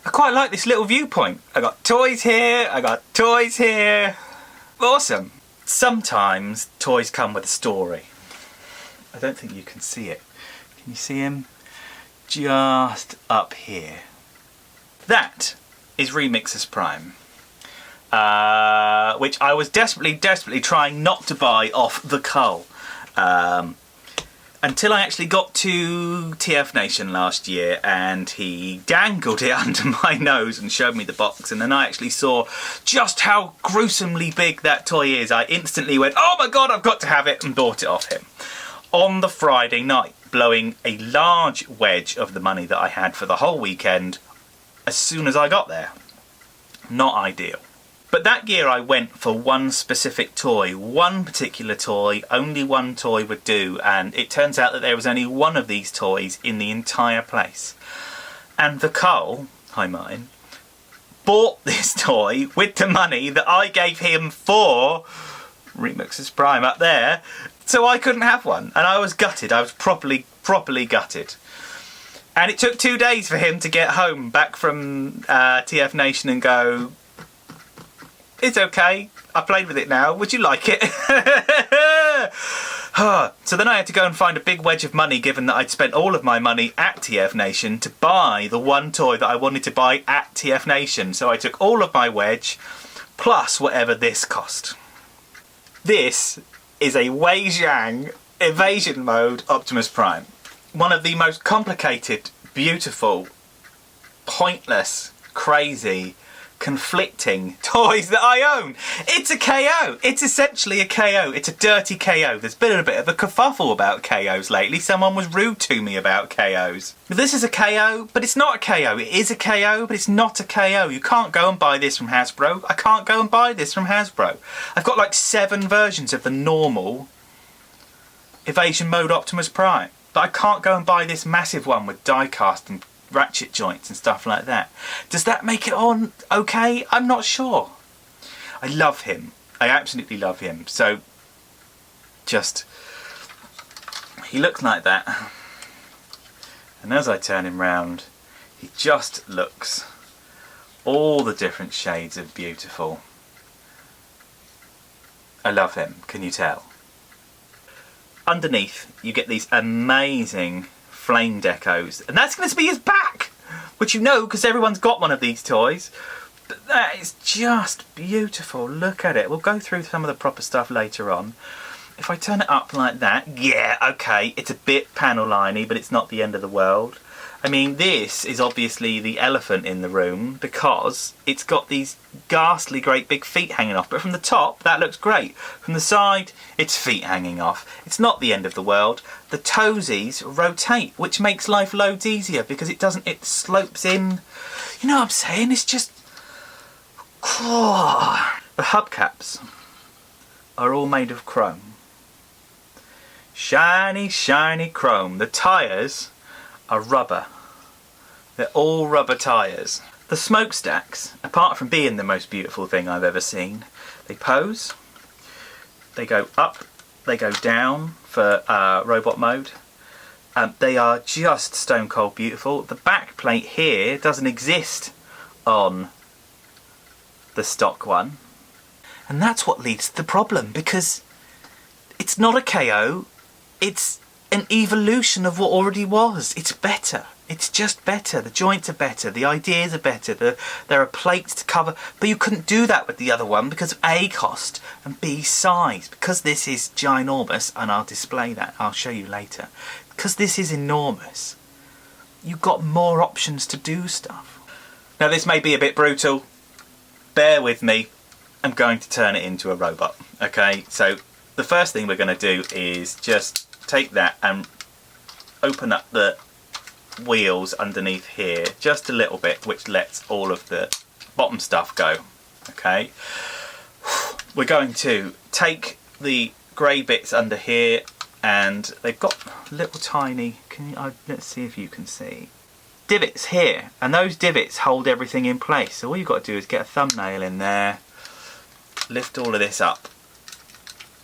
I quite like this little viewpoint. I got toys here, I got toys here. Awesome. Sometimes toys come with a story. I don't think you can see it. Can you see him? Just up here. That is Remixers Prime. Which I was desperately trying not to buy off the cull. Until I actually got to TF Nation last year and he dangled it under my nose and showed me the box, and then I actually saw just how gruesomely big that toy is. I instantly went, oh my god, I've got to have it, and bought it off him. On the Friday night, blowing a large wedge of the money that I had for the whole weekend as soon as I got there. Not ideal. But that year I went for one specific toy, one particular toy, only one toy would do, and it turns out that there was only one of these toys in the entire place. And the cull, hi mine, bought this toy with the money that I gave him for Remixers Prime up there, so I couldn't have one, and I was gutted. I was properly gutted. And it took 2 days for him to get home back from TF Nation and go, it's okay, I played with it now, would you like it? So then I had to go and find a big wedge of money, given that I'd spent all of my money at TF Nation, to buy the one toy that I wanted to buy at TF Nation. So I took all of my wedge, plus whatever this cost. This is a Wei Jiang Evasion mode Optimus Prime. One of the most complicated, beautiful, pointless, crazy, conflicting toys that I own. It's a KO. It's essentially a KO. It's a dirty KO. There's been a bit of a kerfuffle about KOs lately. Someone was rude to me about KOs. This is a KO, but it's not a KO. It is a KO, but it's not a KO. You can't go and buy this from Hasbro. I can't go and buy this from Hasbro. I've got like 7 versions of the normal Evasion mode Optimus Prime, but I can't go and buy this massive one with die cast and ratchet joints and stuff like that. Does that make it on okay? I'm not sure. I love him. I absolutely love him. So, just, he looks like that. And as I turn him round, he just looks all the different shades of beautiful. I love him, can you tell? Underneath, you get these amazing flame decos, and that's going to be his back, which you know because everyone's got one of these toys. But that is just beautiful. Look at it. We'll go through some of the proper stuff later on. If I turn it up like that, yeah, okay, it's a bit panel liney, but it's not the end of the world. I mean, this is obviously the elephant in the room because it's got these ghastly great big feet hanging off. But from the top, that looks great. From the side, it's feet hanging off. It's not the end of the world. The toesies rotate, which makes life loads easier because it slopes in. You know what I'm saying? It's just... The hubcaps are all made of chrome. Shiny, shiny chrome. The tyres are rubber. They're all rubber tyres. The smokestacks, apart from being the most beautiful thing I've ever seen, they pose, they go up, they go down for robot mode. They are just stone cold beautiful. The back plate here doesn't exist on the stock one. And that's what leads to the problem, because it's not a KO, it's an evolution of what already was. It's better. It's just better. The joints are better. The ideas are better. There are plates to cover. But you couldn't do that with the other one because of A, cost, and B, size. Because this is ginormous, and I'll display that. I'll show you later. Because this is enormous, you've got more options to do stuff. Now this may be a bit brutal. Bear with me. I'm going to turn it into a robot. Okay, so the first thing we're going to do is just take that and open up the wheels underneath here just a little bit, which lets all of the bottom stuff go. Okay, we're going to take the grey bits under here, and they've got little tiny, let's see if you can see, divots here, and those divots hold everything in place. So all you've got to do is get a thumbnail in there, lift all of this up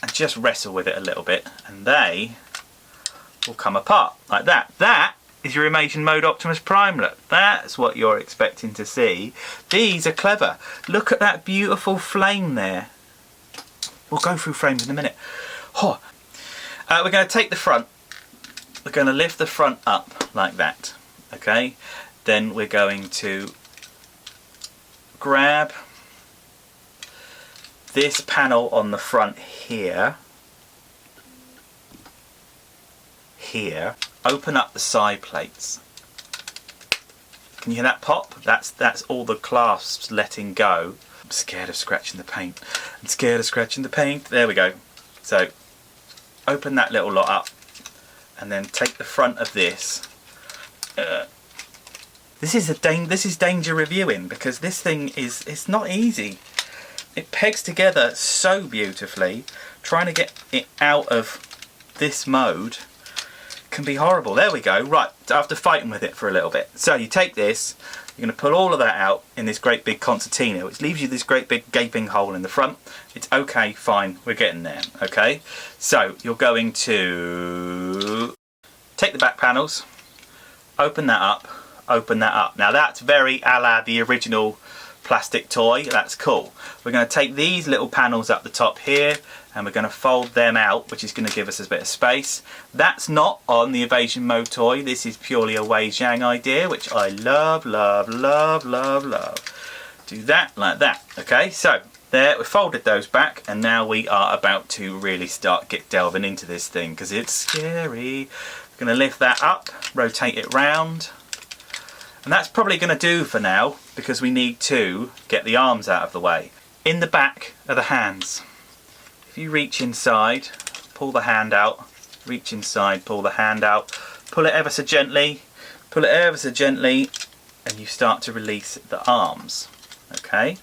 and just wrestle with it a little bit, and they will come apart like that. That is your Evasion Mode Optimus Prime look. That's what you're expecting to see. These are clever. Look at that beautiful flame there. We'll go through frames in a minute. Oh. We're going to take the front. We're going to lift the front up like that. Okay. Then we're going to grab this panel on the front here. Open up the side plates. Can you hear that pop? That's all the clasps letting go. I'm scared of scratching the paint. I'm scared of scratching the paint. There we go. So open that little lot up and then take the front of this. This is danger reviewing, because this thing it's not easy. It pegs together so beautifully. Trying to get it out of this mode can be horrible. There we go. Right, after fighting with it for a little bit. So you take this, you're going to pull all of that out in this great big concertina, which leaves you this great big gaping hole in the front. It's okay, fine, we're getting there, okay? So you're going to take the back panels, open that up, open that up. Now that's very a la the original plastic toy, that's cool. We're going to take these little panels up the top here and we're going to fold them out, which is going to give us a bit of space. That's not on the Evasion Mode toy. This is purely a Wei Jiang idea, which I love, love, love, love, love. Do that like that. Okay, so there, we've folded those back, and now we are about to really start delving into this thing, because it's scary. We're going to lift that up, rotate it round, and that's probably going to do for now, because we need to get the arms out of the way. In the back are the hands. If you reach inside, pull the hand out, reach inside, pull the hand out, pull it ever so gently, pull it ever so gently, and you start to release the arms. Okay?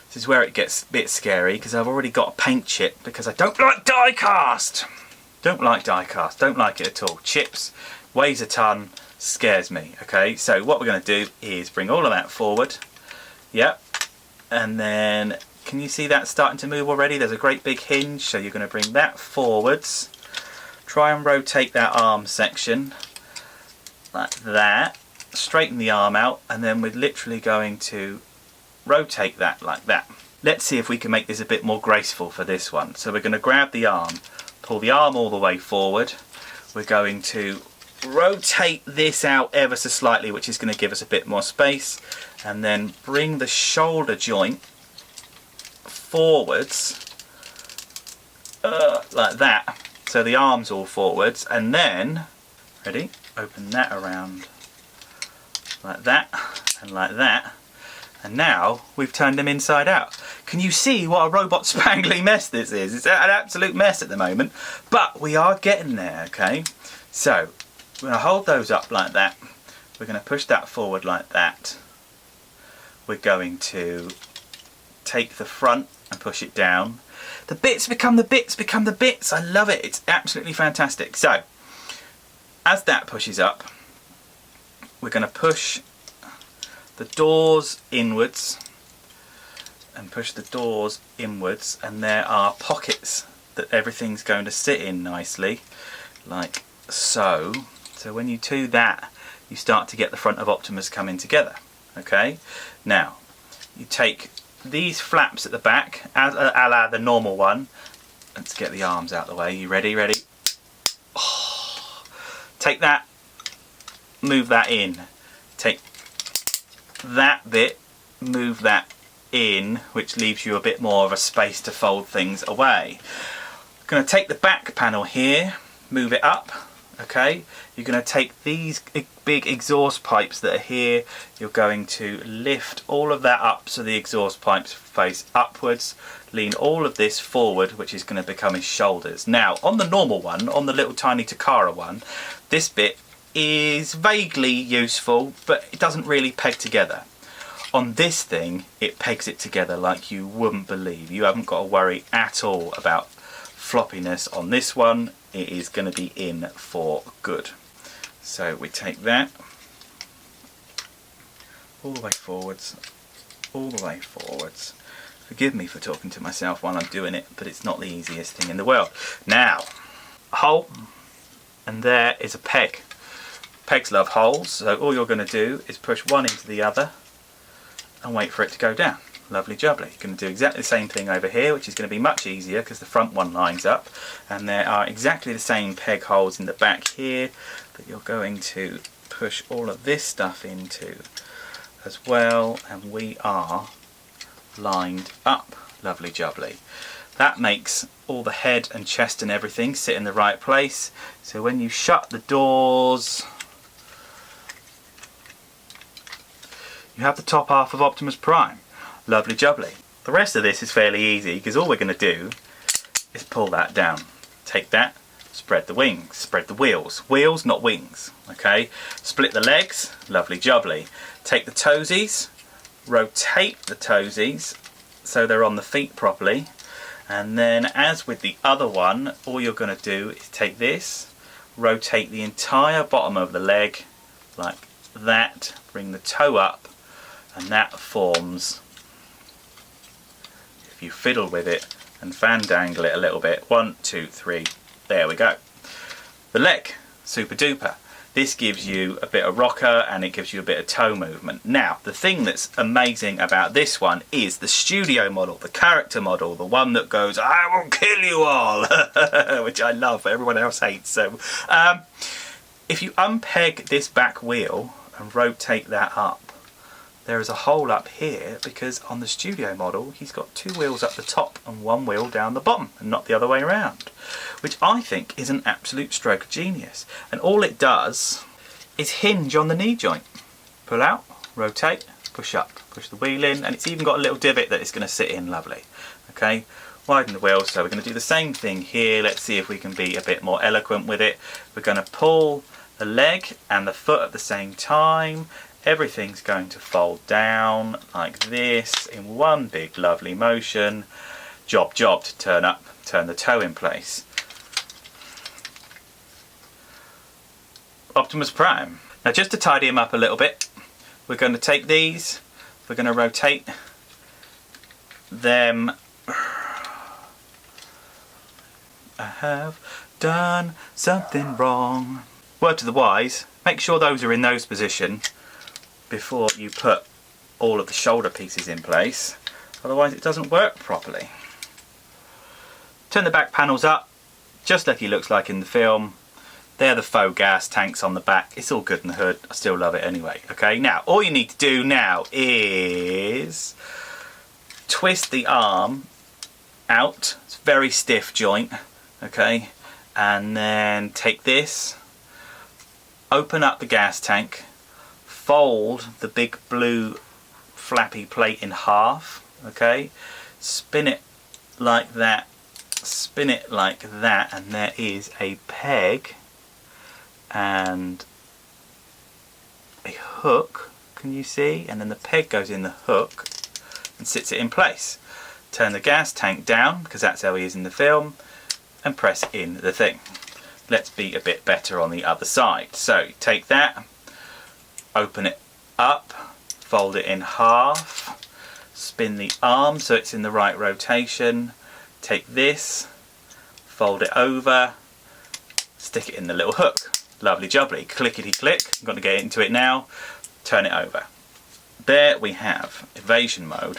This is where it gets a bit scary, because I've already got a paint chip, because I don't like die cast. Don't like die cast, don't like it at all. Chips, weighs a ton, scares me. Okay, so what we're going to do is bring all of that forward. Yep. And then, can you see that starting to move already? There's a great big hinge, so you're going to bring that forwards. Try and rotate that arm section like that. Straighten the arm out, and then we're literally going to rotate that like that. Let's see if we can make this a bit more graceful for this one. So we're going to grab the arm, pull the arm all the way forward. We're going to rotate this out ever so slightly, which is going to give us a bit more space, and then bring the shoulder joint forwards like that, so the arm's all forwards, and then ready, open that around like that and like that, and now we've turned them inside out. Can you see what a robot spangly mess this is? It's an absolute mess at the moment, but we are getting there. Okay, so we're going to hold those up like that. We're going to push that forward like that. We're going to take the front and push it down. The bits become the bits become the bits. I love it. It's absolutely fantastic. So, as that pushes up, we're going to push the doors inwards and push the doors inwards, and there are pockets that everything's going to sit in nicely, like so. So when you do that, you start to get the front of Optimus coming together. Okay, now you take these flaps at the back, as a la the normal one. Let's get the arms out of the way. You ready? Ready? Oh. Take that, move that in. Take that bit, move that in, which leaves you a bit more of a space to fold things away. I'm going to take the back panel here, move it up. Okay, you're going to take these big exhaust pipes that are here, you're going to lift all of that up so the exhaust pipes face upwards, lean all of this forward, which is going to become his shoulders. Now, on the normal one, on the little tiny Takara one, this bit is vaguely useful, but it doesn't really peg together. On this thing, it pegs it together like you wouldn't believe. You haven't got to worry at all about floppiness on this one. It is going to be in for good. So we take that all the way forwards, all the way forwards. Forgive me for talking to myself while I'm doing it, but it's not the easiest thing in the world. Now, a hole, and there is a peg. Pegs love holes, so all you're going to do is push one into the other and wait for it to go down. Lovely jubbly. You're going to do exactly the same thing over here, which is going to be much easier because the front one lines up, and there are exactly the same peg holes in the back here that you're going to push all of this stuff into as well, and we are lined up. Lovely jubbly. That makes all the head and chest and everything sit in the right place, so when you shut the doors you have the top half of Optimus Prime. Lovely jubbly. The rest of this is fairly easy because all we're going to do is pull that down. Take that, spread the wings, spread the wheels. Wheels, not wings. Okay? Split the legs. Lovely jubbly. Take the toesies, rotate the toesies so they're on the feet properly, and then as with the other one, all you're going to do is take this, rotate the entire bottom of the leg like that, bring the toe up, and that forms, if you fiddle with it and fandangle it a little bit, 1, 2, 3, there we go. The leg, super duper. This gives you a bit of rocker and it gives you a bit of toe movement. Now, the thing that's amazing about this one is the studio model, the character model, the one that goes, I will kill you all, which I love, but everyone else hates. So, if you unpeg this back wheel and rotate that up, there is a hole up here because on the studio model he's got 2 wheels up the top and 1 wheel down the bottom and not the other way around, which I think is an absolute stroke of genius. And all it does is hinge on the knee joint. Pull out, rotate, push up, push the wheel in, and it's even got a little divot that it's going to sit in. Lovely. Okay, widen the wheel. So we're going to do the same thing here. Let's see if we can be a bit more eloquent with it. We're going to pull the leg and the foot at the same time. Everything's going to fold down like this in one big lovely motion. Job to turn up, turn the toe in place. Optimus Prime. Now just to tidy him up a little bit, we're going to take these, we're going to rotate them. I have done something wrong. Word to the wise, make sure those are in those positions before you put all of the shoulder pieces in place, otherwise it doesn't work properly. Turn the back panels up, just like he looks like in the film. They're the faux gas tanks on the back. It's all good in the hood, I still love it anyway. Okay, now all you need to do now is twist the arm out, it's a very stiff joint, okay, and then take this, open up the gas tank, fold the big blue flappy plate in half, okay, spin it like that, and there is a peg and a hook, can you see? And then the peg goes in the hook and sits it in place. Turn the gas tank down, because that's how he is in the film, and press in the thing. Let's be a bit better on the other side. So take that, open it up, fold it in half, spin the arm so it's in the right rotation, take this, fold it over, stick it in the little hook. Lovely jubbly, clickety click, I'm going to get into it now, turn it over. There we have evasion mode,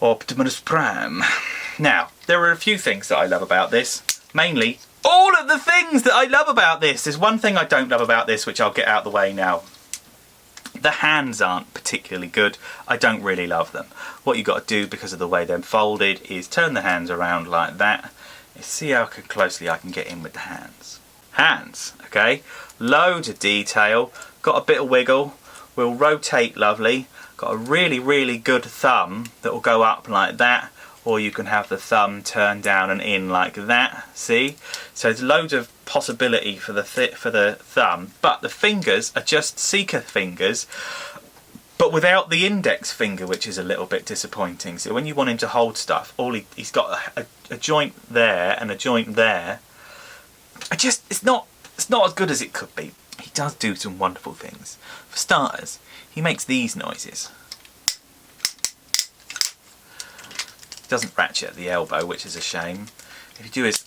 Optimus Prime. Now, there are a few things that I love about this, mainly all of the things that I love about this. There's one thing I don't love about this, which I'll get out of the way now. The hands aren't particularly good. I don't really love them. What you've got to do, because of the way they're folded, is turn the hands around like that. See how closely I can get in with the hands. Hands, okay? Loads of detail. Got a bit of wiggle. Will rotate lovely. Got a really, really good thumb that will go up like that. Or you can have the thumb turn down and in like that, see? So there's loads of possibility for the thumb, but the fingers are just seeker fingers, but without the index finger, which is a little bit disappointing. So when you want him to hold stuff, he's got a joint there and a joint there. It's not as good as it could be. He does do some wonderful things. For starters, he makes these noises. Doesn't ratchet at the elbow, which is a shame. If you do his,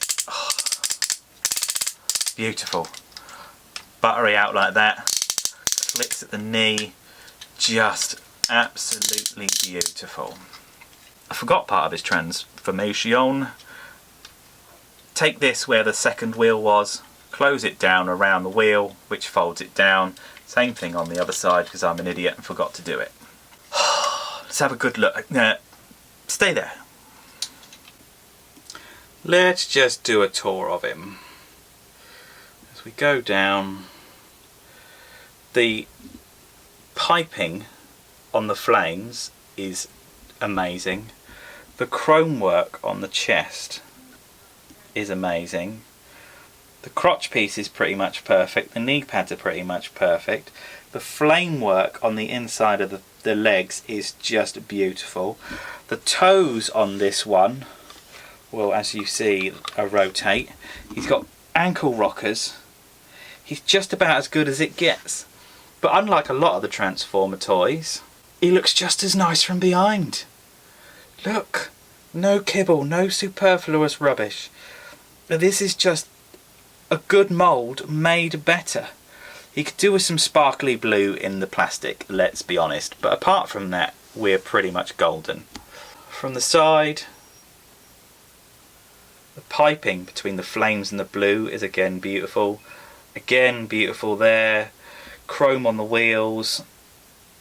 beautiful, buttery out like that. Clicks at the knee. Just absolutely beautiful. I forgot part of his transformation. Take this where the second wheel was, close it down around the wheel, which folds it down. Same thing on the other side because I'm an idiot and forgot to do it. Let's have a good look. Stay there. Let's just do a tour of him. As we go down, the piping on the flames is amazing. The chrome work on the chest is amazing. The crotch piece is pretty much perfect. The knee pads are pretty much perfect. The flame work on the inside of the legs is just beautiful. The toes on this one, well, as you see, rotate. He's got ankle rockers. He's just about as good as it gets. But unlike a lot of the Transformer toys, he looks just as nice from behind. Look, no kibble, no superfluous rubbish. This is just a good mould made better. He could do with some sparkly blue in the plastic, let's be honest. But apart from that, we're pretty much golden. From the side, the piping between the flames and the blue is again beautiful. Again beautiful there. Chrome on the wheels.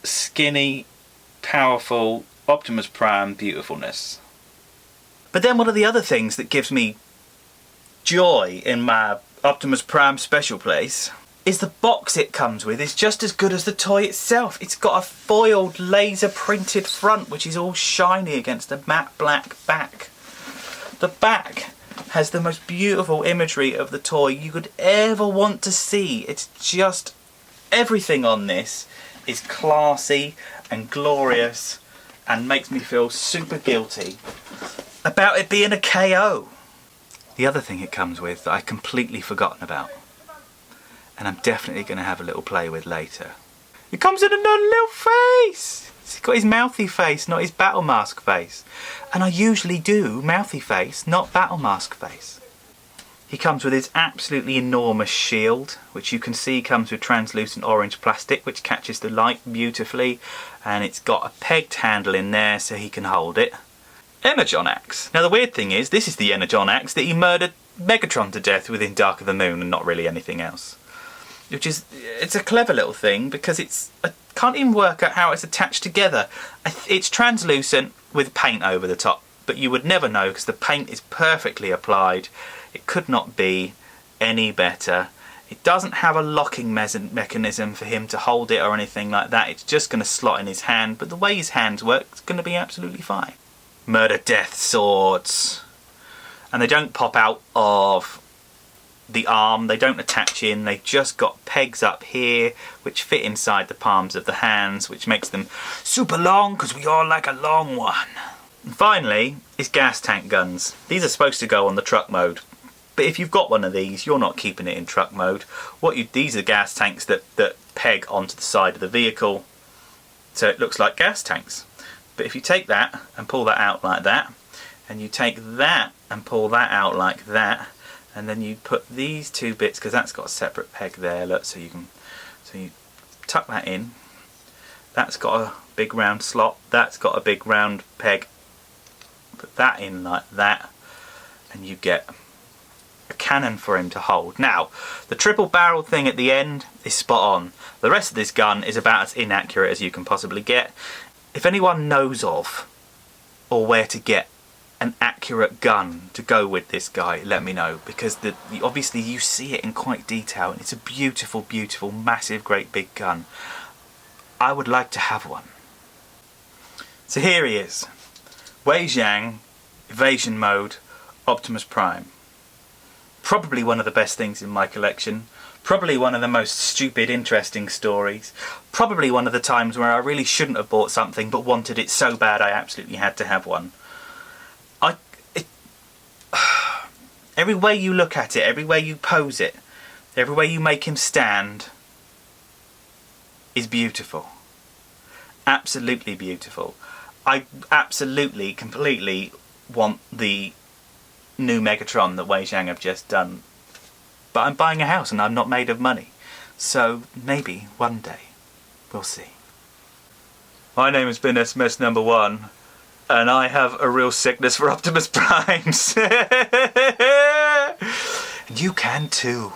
Skinny, powerful Optimus Prime beautifulness. But then one of the other things that gives me joy in my Optimus Prime special place is the box it comes with is just as good as the toy itself. It's got a foiled laser printed front which is all shiny against a matte black back. The back has the most beautiful imagery of the toy you could ever want to see. It's just everything on this is classy and glorious and makes me feel super guilty about it being a KO. The other thing it comes with that I've completely forgotten about, and I'm definitely going to have a little play with later. It comes in another little face! He's got his mouthy face, not his battle mask face. And I usually do mouthy face, not battle mask face. He comes with his absolutely enormous shield, which you can see comes with translucent orange plastic, which catches the light beautifully. And it's got a pegged handle in there so he can hold it. Energon axe. Now the weird thing is, this is the Energon axe that he murdered Megatron to death with in Dark of the Moon and not really anything else. Which is, it's a clever little thing because I can't even work out how it's attached together. It's translucent with paint over the top, but you would never know because the paint is perfectly applied. It could not be any better. It doesn't have a locking mechanism for him to hold it or anything like that. It's just going to slot in his hand, but the way his hands work, it's going to be absolutely fine. Murder Death swords. And they don't pop out of the arm, they don't attach in, they've just got pegs up here which fit inside the palms of the hands, which makes them super long because we all like a long one. And finally is gas tank guns. These are supposed to go on the truck mode, but if you've got one of these you're not keeping it in truck mode. These are gas tanks that peg onto the side of the vehicle so it looks like gas tanks. But if you take that and pull that out like that, and you take that and pull that out like that, and then you put these two bits, because that's got a separate peg there, look, so you tuck that in. That's got a big round slot, that's got a big round peg. Put that in like that, and you get a cannon for him to hold. Now, the triple barrel thing at the end is spot on. The rest of this gun is about as inaccurate as you can possibly get. If anyone knows of, or where to get an accurate gun to go with this guy, let me know, because obviously you see it in quite detail and it's a beautiful, beautiful, massive, great big gun. I would like to have one. So here he is, Wei Jiang Evasion mode Optimus Prime. Probably one of the best things in my collection. Probably one of the most stupid, interesting stories. Probably one of the times where I really shouldn't have bought something but wanted it so bad I absolutely had to have one. Every way you look at it, every way you pose it, every way you make him stand is beautiful. Absolutely beautiful. I absolutely, completely want the new Megatron that Wei Jiang have just done. But I'm buying a house and I'm not made of money. So maybe one day we'll see. My name has been SMS number 1, and I have a real sickness for Optimus Primes. And you can too.